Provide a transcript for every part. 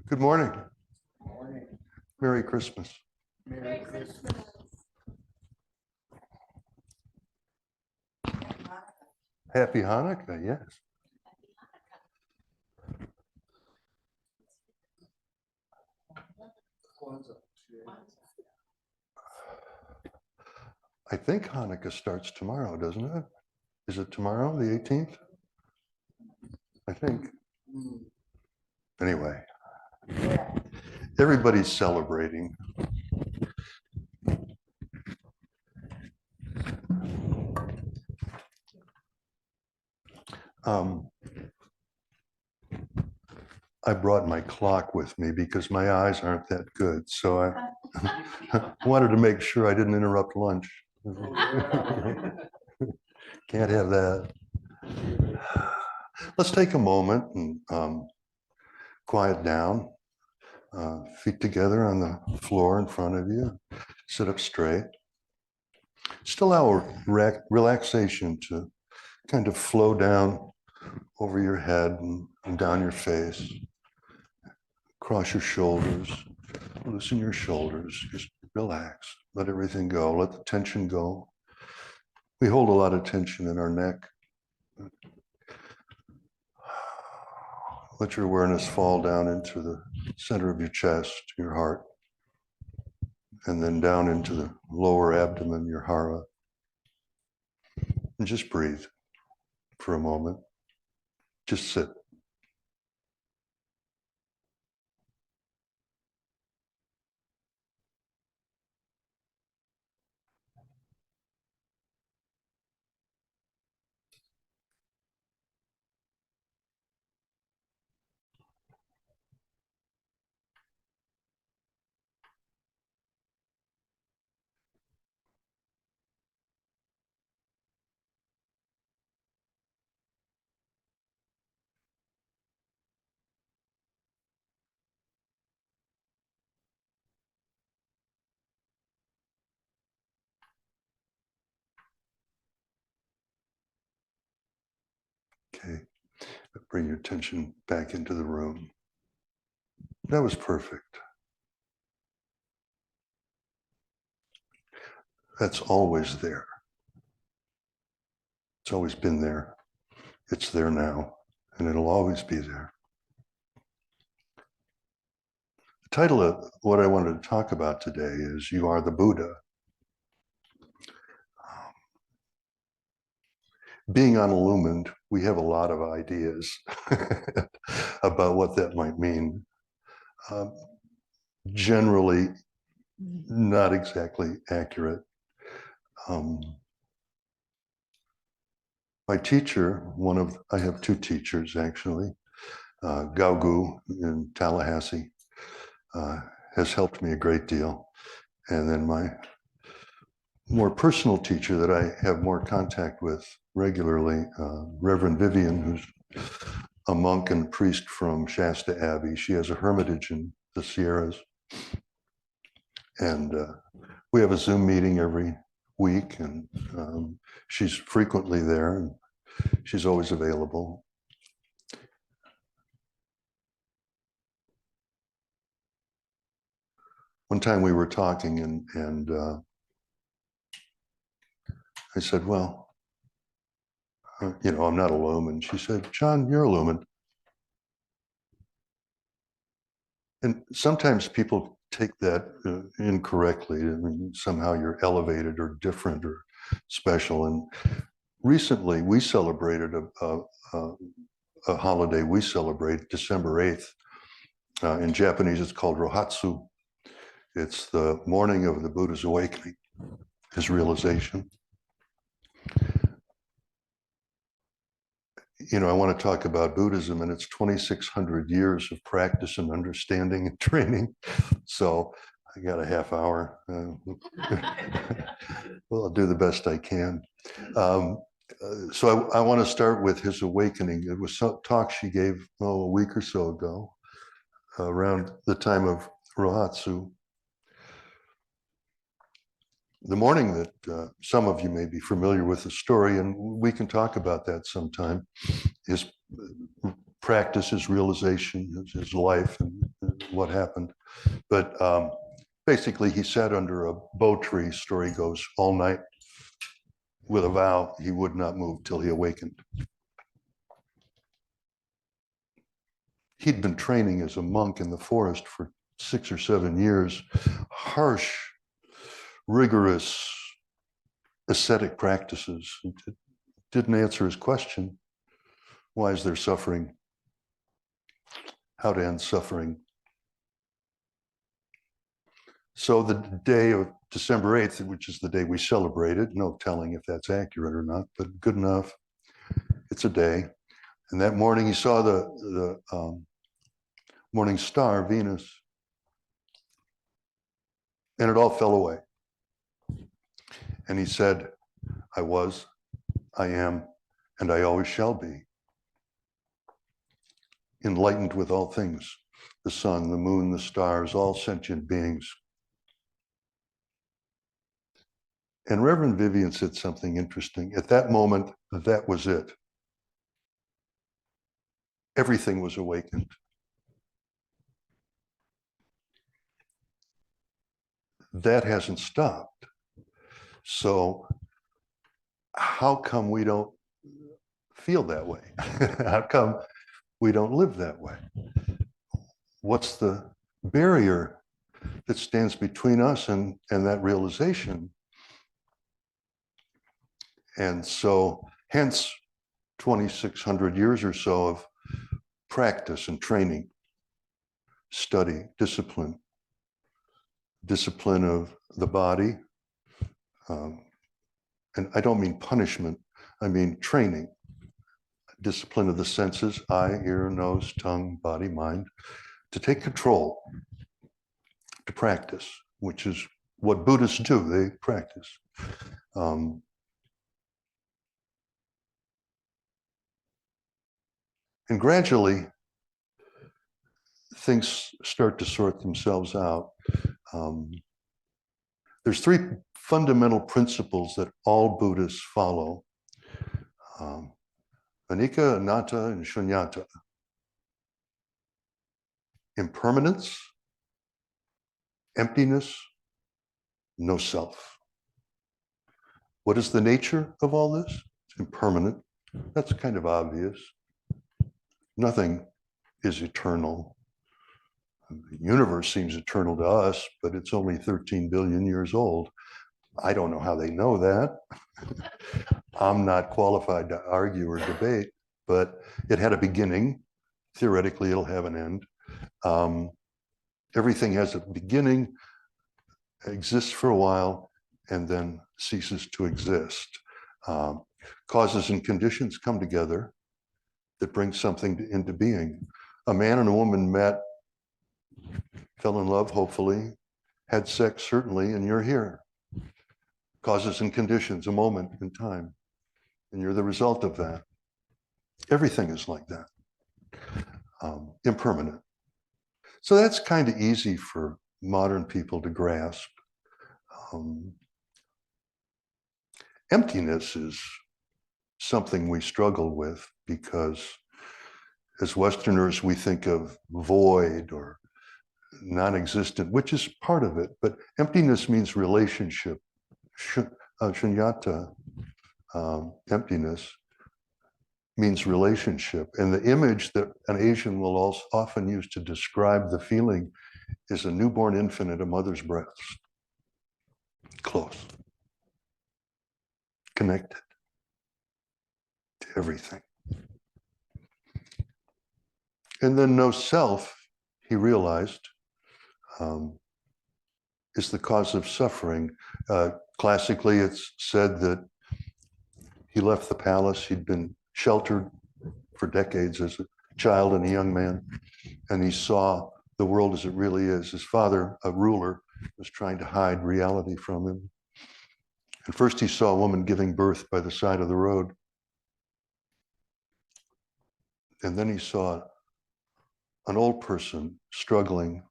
Good morning. Morning. Merry Christmas. Merry Christmas. Happy Hanukkah, yes. I think Hanukkah starts tomorrow, doesn't it? Is it tomorrow, the 18th? I think. Anyway, everybody's celebrating. I brought my clock with me because my eyes aren't that good. So I wanted to make sure I didn't interrupt lunch. Can't have that. Let's take a moment and quiet down. Feet together on the floor in front of you. Sit up straight. Just allow relaxation to kind of flow down over your head and down your face. Cross your shoulders, loosen your shoulders, just relax, let everything go, let the tension go. We hold a lot of tension in our neck. Let your awareness fall down into the center of your chest, your heart, and then down into the lower abdomen, your hara. And just breathe for a moment. Just sit. Okay, bring your attention back into the room. That was perfect. That's always there. It's always been there. It's there now, and it'll always be there. The title of what I wanted to talk about today is You Are the Buddha. Being unillumined, we have a lot of ideas about what that might mean. Generally, not exactly accurate. My teacher, I have two teachers actually, Gaugu in Tallahassee, has helped me a great deal. And then my more personal teacher that I have more contact with regularly, Reverend Vivian, who's a monk and priest from Shasta Abbey. She has a hermitage in the Sierras. And we have a Zoom meeting every week, and she's frequently there, and she's always available. One time we were talking, and I said, well, I'm not illumined. She said, John, you're illumined. And sometimes people take that incorrectly. I mean, somehow you're elevated or different or special. And recently we celebrated a holiday we celebrate December 8th. In Japanese, it's called Rohatsu. It's the morning of the Buddha's awakening, his realization. I want to talk about Buddhism and its 2,600 years of practice and understanding and training. So I got a half hour. Well, I'll do the best I can. So I want to start with his awakening. It was some talk she gave a week or so ago, around the time of Rohatsu. The morning that some of you may be familiar with the story, and we can talk about that sometime, his practice, his realization, his life, and what happened. But basically, he sat under a bow tree, story goes, all night with a vow he would not move till he awakened. He'd been training as a monk in the forest for 6 or 7 years, harsh, rigorous, ascetic practices. It didn't answer his question. Why is there suffering? How to end suffering? So the day of December 8th, which is the day we celebrated, no telling if that's accurate or not, but good enough. It's a day. And that morning he saw the morning star, Venus, and it all fell away. And he said, I was, I am, and I always shall be. Enlightened with all things, the sun, the moon, the stars, all sentient beings. And Reverend Vivian said something interesting. At that moment, that was it. Everything was awakened. That hasn't stopped. So how come we don't feel that way? How come we don't live that way? What's the barrier that stands between us and that realization? And so hence 2,600 years or so of practice and training, study, discipline of the body. And I don't mean punishment, I mean training. Discipline of the senses, eye, ear, nose, tongue, body, mind, to take control, to practice, which is what Buddhists do, they practice. And gradually, things start to sort themselves out. There's 3 fundamental principles that all Buddhists follow. Anicca, anatta, and shunyata. Impermanence, emptiness, no self. What is the nature of all this? It's impermanent. That's kind of obvious. Nothing is eternal. The universe seems eternal to us, but it's only 13 billion years old. I don't know how they know that. I'm not qualified to argue or debate, but it had a beginning. Theoretically, it'll have an end. Everything has a beginning, exists for a while, and then ceases to exist. Causes and conditions come together that bring something into being. A man and a woman met, fell in love, hopefully, had sex, certainly, and you're here. Causes and conditions, a moment in time, and you're the result of that. Everything is like that, impermanent. So that's kind of easy for modern people to grasp. Emptiness is something we struggle with because as Westerners, we think of void or non-existent, which is part of it, but emptiness means relationship. Shunyata, emptiness, means relationship. And the image that an Asian will also often use to describe the feeling is a newborn infant at a mother's breast. Close. Connected to everything. And then no self, he realized, is the cause of suffering. Classically, it's said that he left the palace. He'd been sheltered for decades as a child and a young man, and he saw the world as it really is. His father, a ruler, was trying to hide reality from him. And first he saw a woman giving birth by the side of the road. And then he saw an old person struggling.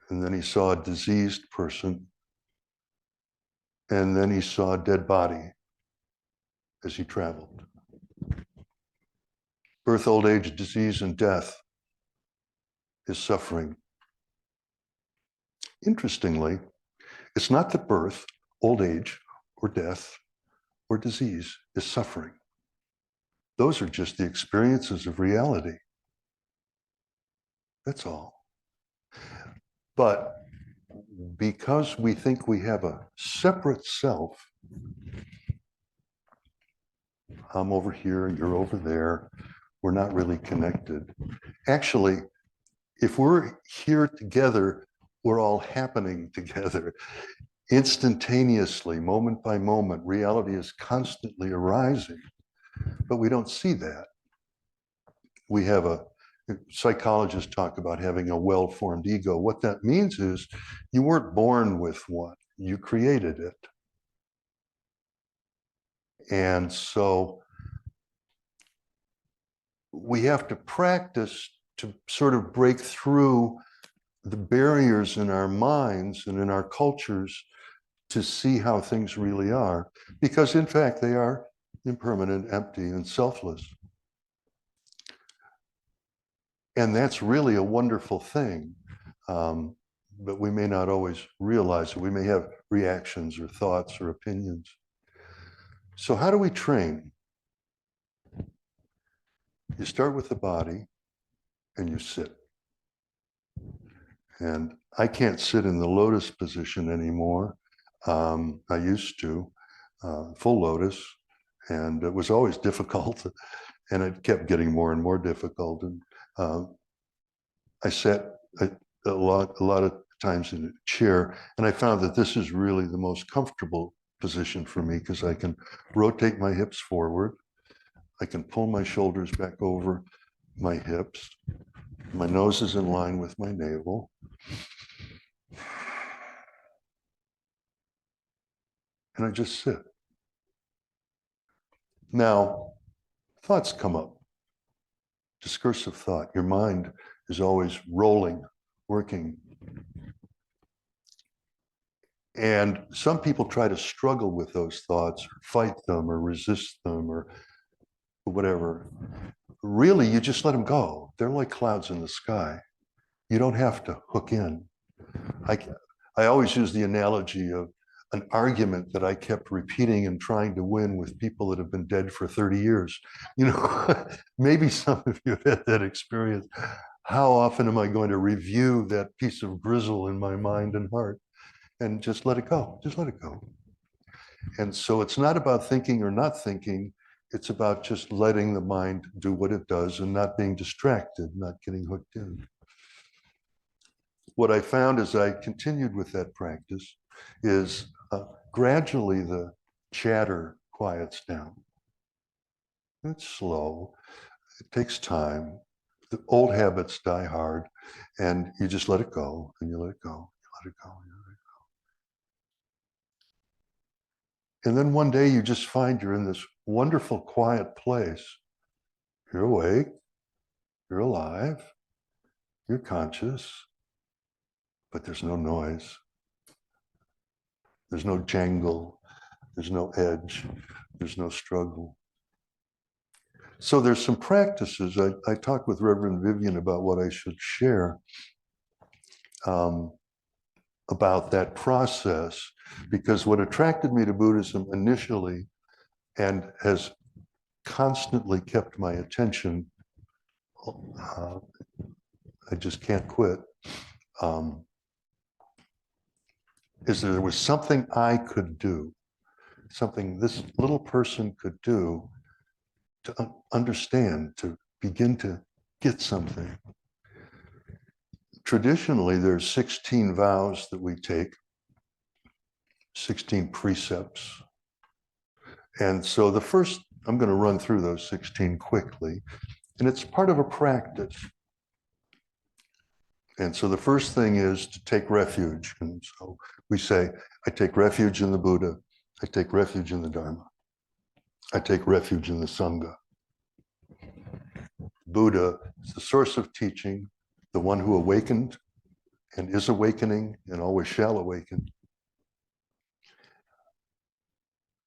And then he saw a diseased person. And then he saw a dead body as he traveled. Birth, old age, disease, and death. is suffering. Interestingly, it's not that birth, old age, or death, or disease is suffering. Those are just the experiences of reality. That's all. But because we think we have a separate self, I'm over here, you're over there, we're not really connected. Actually, if we're here together, we're all happening together. Instantaneously, moment by moment, reality is constantly arising, but we don't see that. We have psychologists talk about having a well-formed ego. What that means is you weren't born with one, you created it. And so we have to practice to sort of break through the barriers in our minds and in our cultures to see how things really are, because in fact they are impermanent, empty, and selfless. And that's really a wonderful thing. But we may not always realize it. We may have reactions or thoughts or opinions. So how do we train? You start with the body and you sit. And I can't sit in the lotus position anymore. I used to, full lotus, and it was always difficult, and it kept getting more and more difficult. And I sat a lot of times in a chair, and I found that this is really the most comfortable position for me because I can rotate my hips forward. I can pull my shoulders back over my hips. My nose is in line with my navel. And I just sit. Now, thoughts come up. Discursive thought. Your mind is always rolling, working. And some people try to struggle with those thoughts, or fight them, or resist them, or whatever. Really, you just let them go. They're like clouds in the sky. You don't have to hook in. I always use the analogy of an argument that I kept repeating and trying to win with people that have been dead for 30 years. You know, maybe some of you have had that experience. How often am I going to review that piece of grizzle in my mind and heart? And just let it go. Just let it go. And so it's not about thinking or not thinking. It's about just letting the mind do what it does and not being distracted, not getting hooked in. What I found as I continued with that practice is gradually the chatter quiets down. It's slow. It takes time. The old habits die hard, and you just let it go, and you let it go, you let it go, you let it go. And then one day you just find you're in this wonderful quiet place. You're awake, you're alive, you're conscious, but there's no noise. There's no jangle, there's no edge, there's no struggle. So there's some practices. I talked with Reverend Vivian about what I should share about that process, because what attracted me to Buddhism initially and has constantly kept my attention, I just can't quit, is that there was something I could do, something this little person could do to understand, to begin to get something. Traditionally, there's 16 vows that we take, 16 precepts. And so the first, I'm going to run through those 16 quickly, and it's part of a practice. And so the first thing is to take refuge. And so we say, I take refuge in the Buddha. I take refuge in the Dharma. I take refuge in the Sangha. Buddha is the source of teaching, the one who awakened and is awakening and always shall awaken.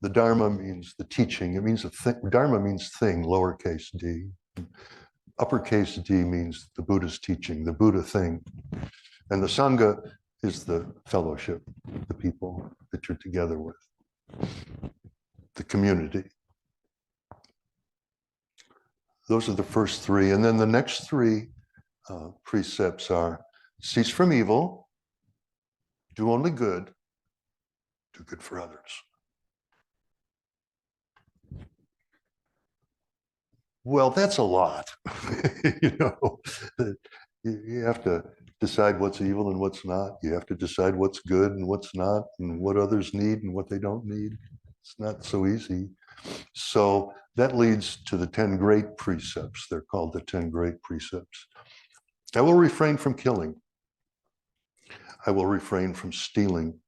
The Dharma means the teaching. It means Dharma means thing, lowercase d. uppercase D means the Buddha's teaching, the Buddha thing. And the Sangha is the fellowship, the people that you're together with, the community. Those are the first three. And then the next three precepts are cease from evil, do only good, do good for others. Well, that's a lot. You know, you have to decide what's evil and what's not. You have to decide what's good and what's not, and what others need and what they don't need. It's not so easy. So that leads to the 10 great precepts. They're called the 10 great precepts. I will refrain from killing. I will refrain from stealing.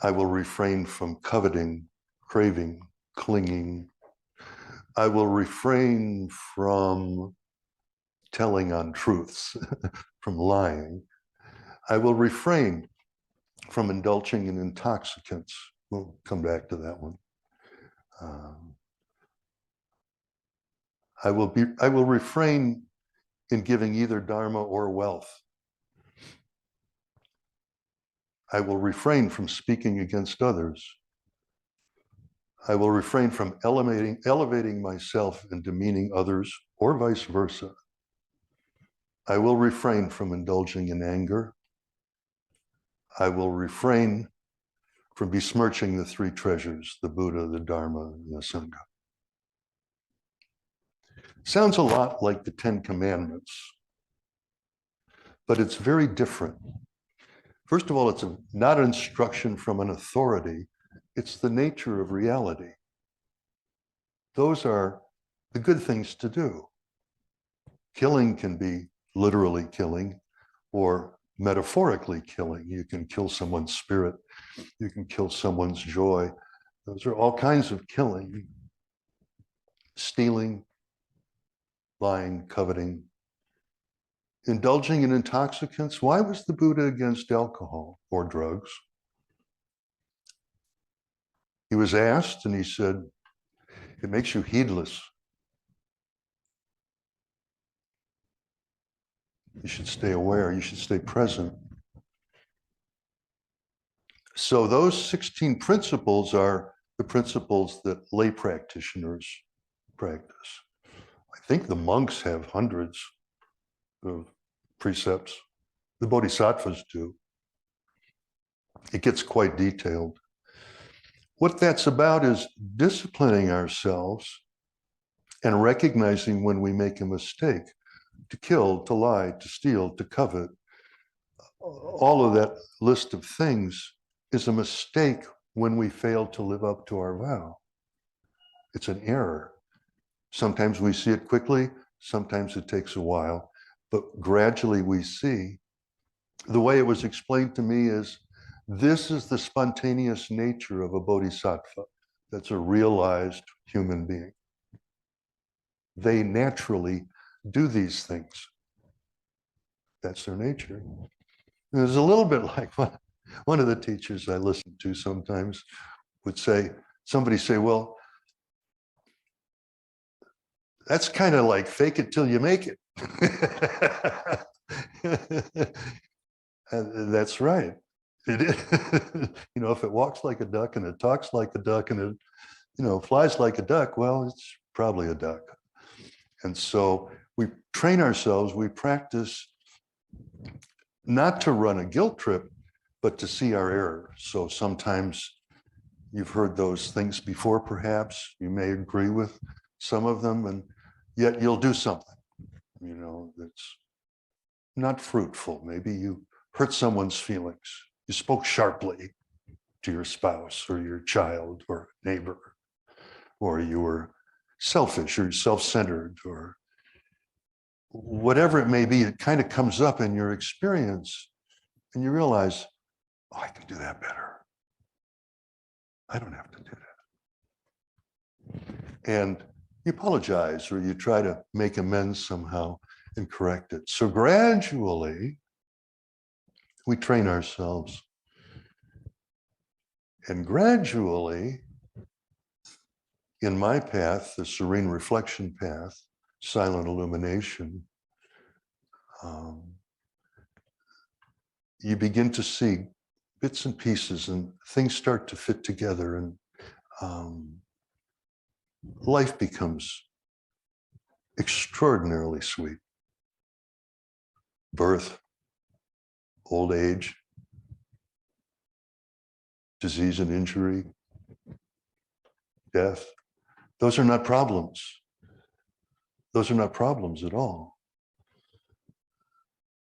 I will refrain from coveting, craving, clinging. I will refrain from telling untruths, from lying. I will refrain from indulging in intoxicants. We'll come back to that one. I will refrain in giving either dharma or wealth. I will refrain from speaking against others. I will refrain from elevating myself and demeaning others, or vice versa. I will refrain from indulging in anger. I will refrain from besmirching the three treasures, the Buddha, the Dharma, and the Sangha. Sounds a lot like the 10 Commandments, but it's very different. First of all, it's not an instruction from an authority. It's the nature of reality. Those are the good things to do. Killing can be literally killing or metaphorically killing. You can kill someone's spirit. You can kill someone's joy. Those are all kinds of killing. Stealing, lying, coveting, indulging in intoxicants. Why was the Buddha against alcohol or drugs? He was asked and he said, it makes you heedless. You should stay aware, you should stay present. So those 16 principles are the principles that lay practitioners practice. I think the monks have hundreds of precepts. The bodhisattvas do. It gets quite detailed. What that's about is disciplining ourselves and recognizing when we make a mistake. To kill, to lie, to steal, to covet, all of that list of things is a mistake when we fail to live up to our vow. It's an error. Sometimes we see it quickly, sometimes it takes a while, but gradually we see. The way it was explained to me is, this is the spontaneous nature of a bodhisattva. That's a realized human being. They naturally do these things. That's their nature. It was a little bit like one of the teachers I listen to sometimes would say, somebody say, well, that's kind of like fake it till you make it. And that's right. It is. You know, if it walks like a duck and it talks like a duck and it, you know, flies like a duck, well, it's probably a duck. And so we train ourselves, we practice not to run a guilt trip, but to see our error. So sometimes you've heard those things before, perhaps you may agree with some of them, and yet you'll do something, you know, that's not fruitful. Maybe you hurt someone's feelings. You spoke sharply to your spouse or your child or neighbor, or you were selfish or self-centered or whatever it may be. It kind of comes up in your experience and you realize, oh, I can do that better. I don't have to do that. And you apologize or you try to make amends somehow and correct it. So gradually, we train ourselves. And gradually, in my path, the serene reflection path, silent illumination, you begin to see bits and pieces and things start to fit together, and life becomes extraordinarily sweet. Birth, old age, disease and injury, death, those are not problems. Those are not problems at all.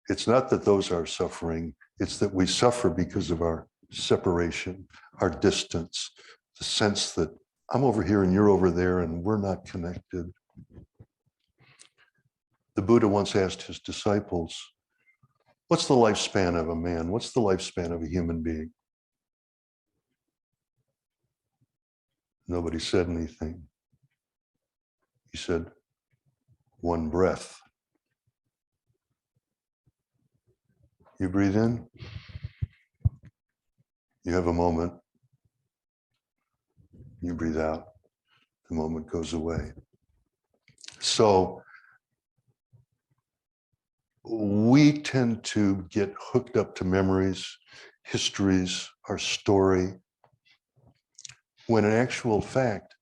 It's not that those are suffering, it's that we suffer because of our separation, our distance, the sense that I'm over here and you're over there and we're not connected. The Buddha once asked his disciples, what's the lifespan of a man? What's the lifespan of a human being? Nobody said anything. He said, one breath. You breathe in, you have a moment. You breathe out, the moment goes away. So we tend to get hooked up to memories, histories, our story, when in actual fact,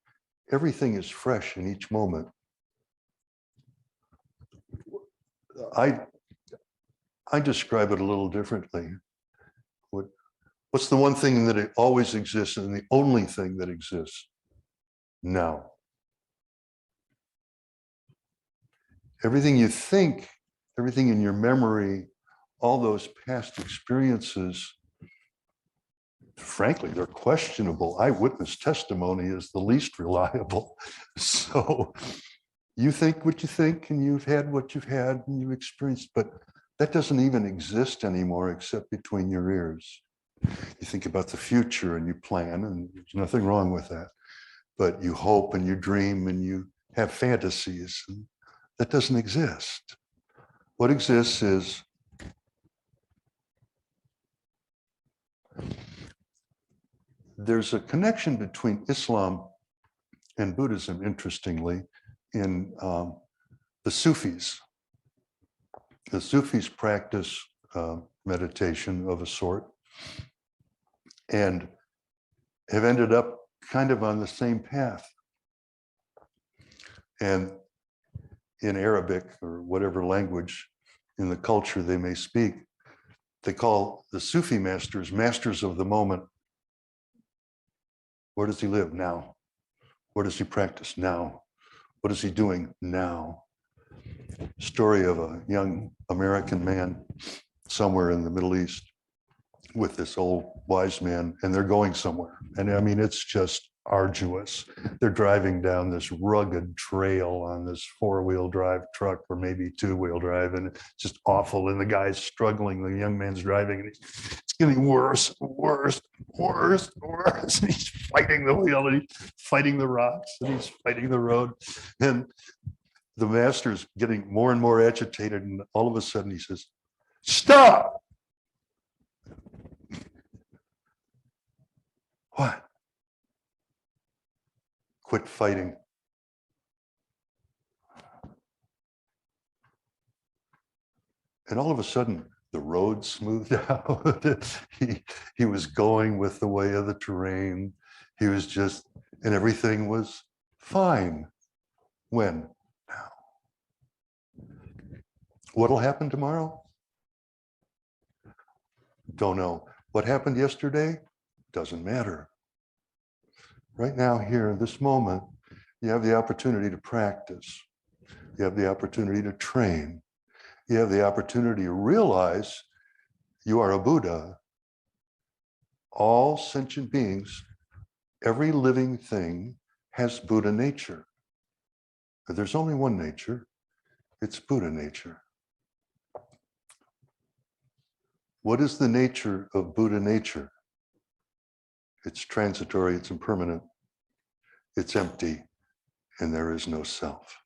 everything is fresh in each moment. I describe it a little differently. What's the one thing that it always exists and the only thing that exists? Now. Everything you think, everything in your memory, all those past experiences, frankly, they're questionable. Eyewitness testimony is the least reliable. So you think what you think, and you've had what you've had, and you've experienced, but that doesn't even exist anymore except between your ears. You think about the future and you plan, and there's nothing wrong with that. But you hope and you dream and you have fantasies, and that doesn't exist. What exists is there's a connection between Islam and Buddhism, interestingly, in the Sufis. The Sufis practice meditation of a sort and have ended up kind of on the same path. And in Arabic or whatever language in the culture they may speak, they call the Sufi masters masters of the moment. Where does he live? Now. Where does he practice? Now. What is he doing? Now. Story of a young American man somewhere in the Middle East with this old wise man, and they're going somewhere. And I mean, it's just arduous. They're driving down this rugged trail on this four-wheel drive truck, or maybe two-wheel drive, and it's just awful. And the guy's struggling, the young man's driving, and it's getting worse, worse, worse, worse. And he's fighting the wheel, and he's fighting the rocks, and he's fighting the road. And the master's getting more and more agitated, and all of a sudden he says, "Stop!" What? Quit fighting. And all of a sudden, the road smoothed out. he was going with the way of the terrain. He was just, and everything was fine. When? Now. What'll happen tomorrow? Don't know. What happened yesterday? Doesn't matter. Right now, here in this moment, you have the opportunity to practice. You have the opportunity to train. You have the opportunity to realize you are a Buddha. All sentient beings, every living thing has Buddha nature. But there's only one nature. It's Buddha nature. What is the nature of Buddha nature? It's transitory, it's impermanent, it's empty, and there is no self.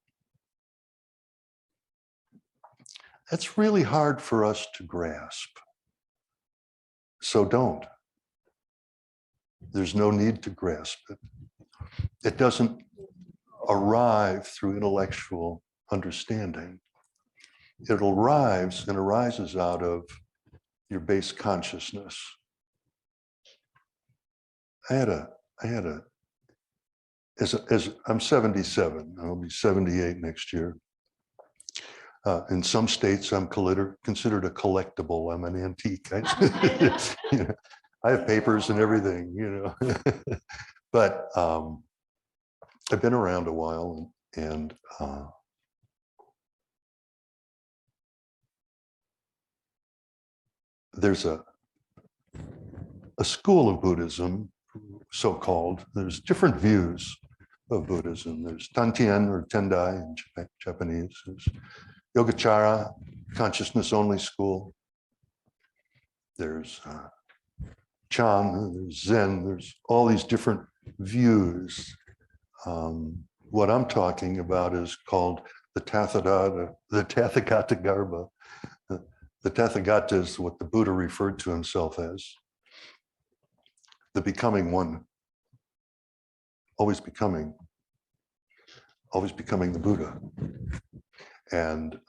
That's really hard for us to grasp. So don't. There's no need to grasp it. It doesn't arrive through intellectual understanding. It arises out of your base consciousness. As I'm 77, I'll be 78 next year. In some states, I'm considered a collectible. I'm an antique. You know, I have papers and everything, you know. But I've been around a while, and there's a school of Buddhism, so-called. There's different views of Buddhism. There's Tantien or Tendai in Japanese. There's Yogacara, consciousness-only school. There's Chan, there's Zen, there's all these different views. What I'm talking about is called the Tathagata Garbha. The Tathagata is what the Buddha referred to himself as. The becoming one, always becoming the Buddha. And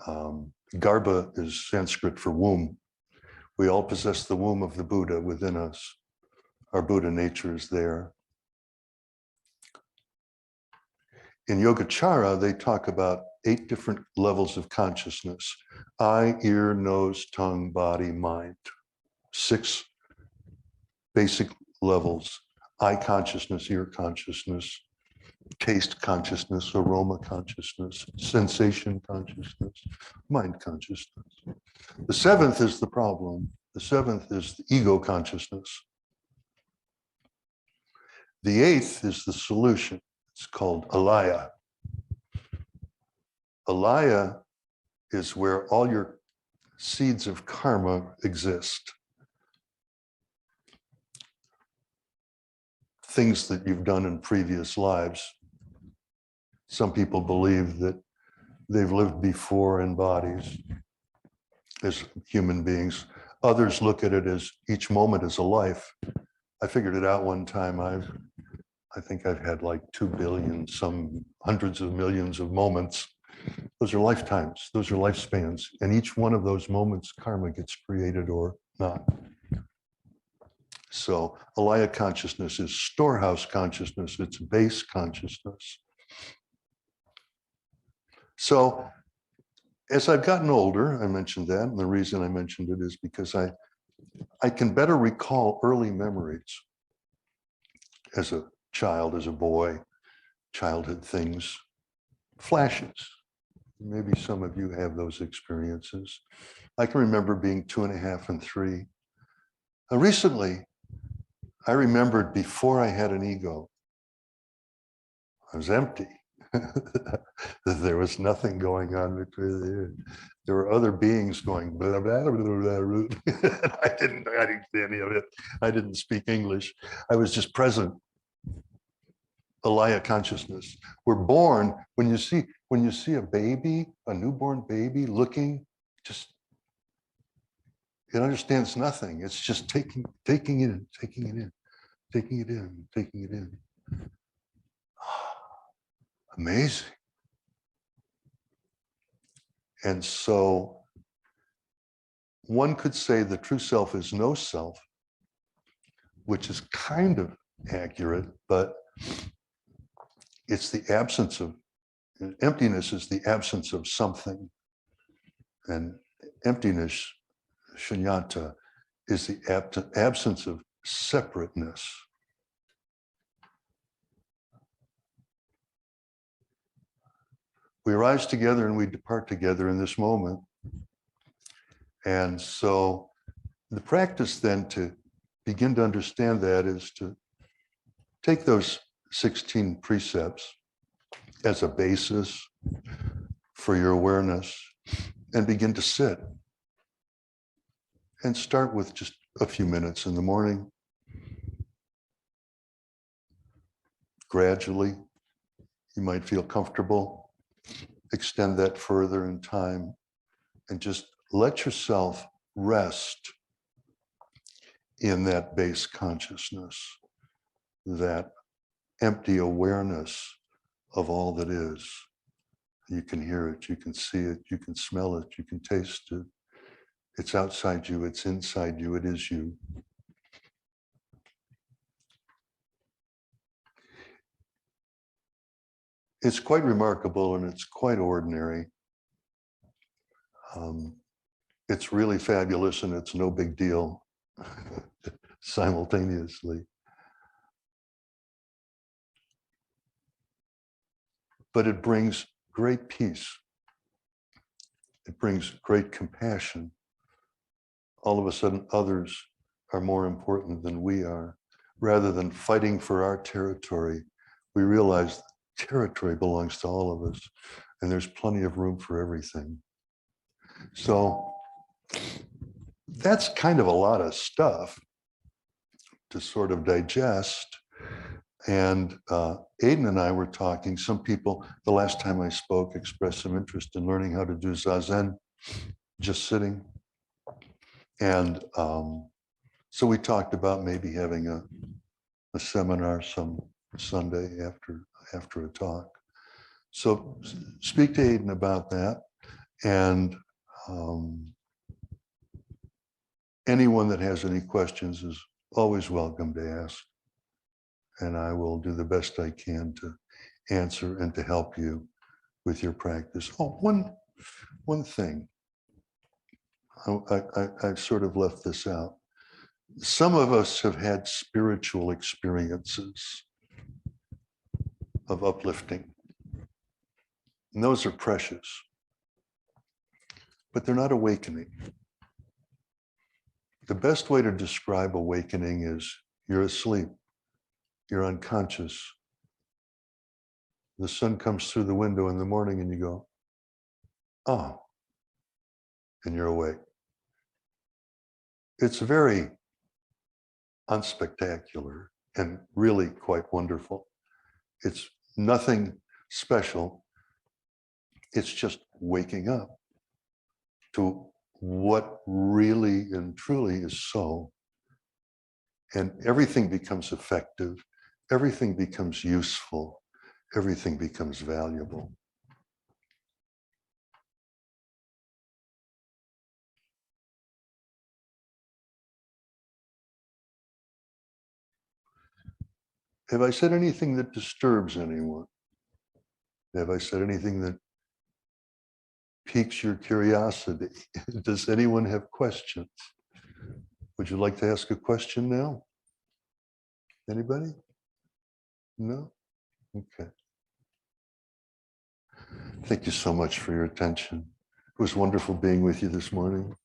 Garbha is Sanskrit for womb. We all possess the womb of the Buddha within us. Our Buddha nature is there. In Yogacara, they talk about 8 different levels of consciousness: eye, ear, nose, tongue, body, mind. 6 basic levels: eye consciousness, ear consciousness, taste consciousness, aroma consciousness, sensation consciousness, mind consciousness. The 7th is the problem. The 7th is the ego consciousness. The 8th is the solution. It's called alaya. Alaya is where all your seeds of karma exist. Things that you've done in previous lives. Some people believe that they've lived before in bodies as human beings. Others look at it as each moment is a life. I figured it out one time. I think I've had like 2 billion, some hundreds of millions of moments. Those are lifetimes, those are lifespans. And each one of those moments, karma gets created or not. So alaya consciousness is storehouse consciousness, it's base consciousness. So as I've gotten older, I mentioned that, and the reason I mentioned it is because I can better recall early memories as a child, as a boy, childhood things, flashes. Maybe some of you have those experiences. I can remember being 2.5 and 3. Recently, I remembered before I had an ego, I was empty. There was nothing going on between there. There were other beings going blah, blah, blah, blah, blah. I didn't see any of it. I didn't speak English. I was just present. Alaya consciousness. We're born, when you see a baby, a newborn baby looking, just, it understands nothing. It's just taking it in, taking it in, taking it in, taking it in. Amazing. And so one could say the true self is no self, which is kind of accurate, but it's the absence of, emptiness is the absence of something. And emptiness, shunyata, is the absence of separateness. We arise together and we depart together in this moment. And so the practice then to begin to understand that is to take those 16 precepts as a basis for your awareness and begin to sit. And start with just a few minutes in the morning. Gradually, you might feel comfortable. Extend that further in time and just let yourself rest in that base consciousness, that empty awareness of all that is. You can hear it, you can see it, you can smell it, you can taste it. It's outside you, it's inside you, it is you. It's quite remarkable and it's quite ordinary. It's really fabulous and it's no big deal simultaneously. But it brings great peace. It brings great compassion. All of a sudden, others are more important than we are. Rather than fighting for our territory, we realize territory belongs to all of us, and there's plenty of room for everything. So that's kind of a lot of stuff to sort of digest. And Aidan and I were talking. Some people, the last time I spoke, expressed some interest in learning how to do Zazen, just sitting. And so we talked about maybe having a seminar some Sunday after a talk. So speak to Aidan about that. And anyone that has any questions is always welcome to ask. And I will do the best I can to answer and to help you with your practice. Oh, one thing. I've sort of left this out. Some of us have had spiritual experiences of uplifting. And those are precious, but they're not awakening. The best way to describe awakening is you're asleep, you're unconscious. The sun comes through the window in the morning and you go, oh, and you're awake. It's very unspectacular and really quite wonderful. It's nothing special. It's just waking up to what really and truly is so. And everything becomes effective. Everything becomes useful. Everything becomes valuable. Have I said anything that disturbs anyone? Have I said anything that piques your curiosity? Does anyone have questions? Would you like to ask a question now? Anybody? No? Okay. Thank you so much for your attention. It was wonderful being with you this morning.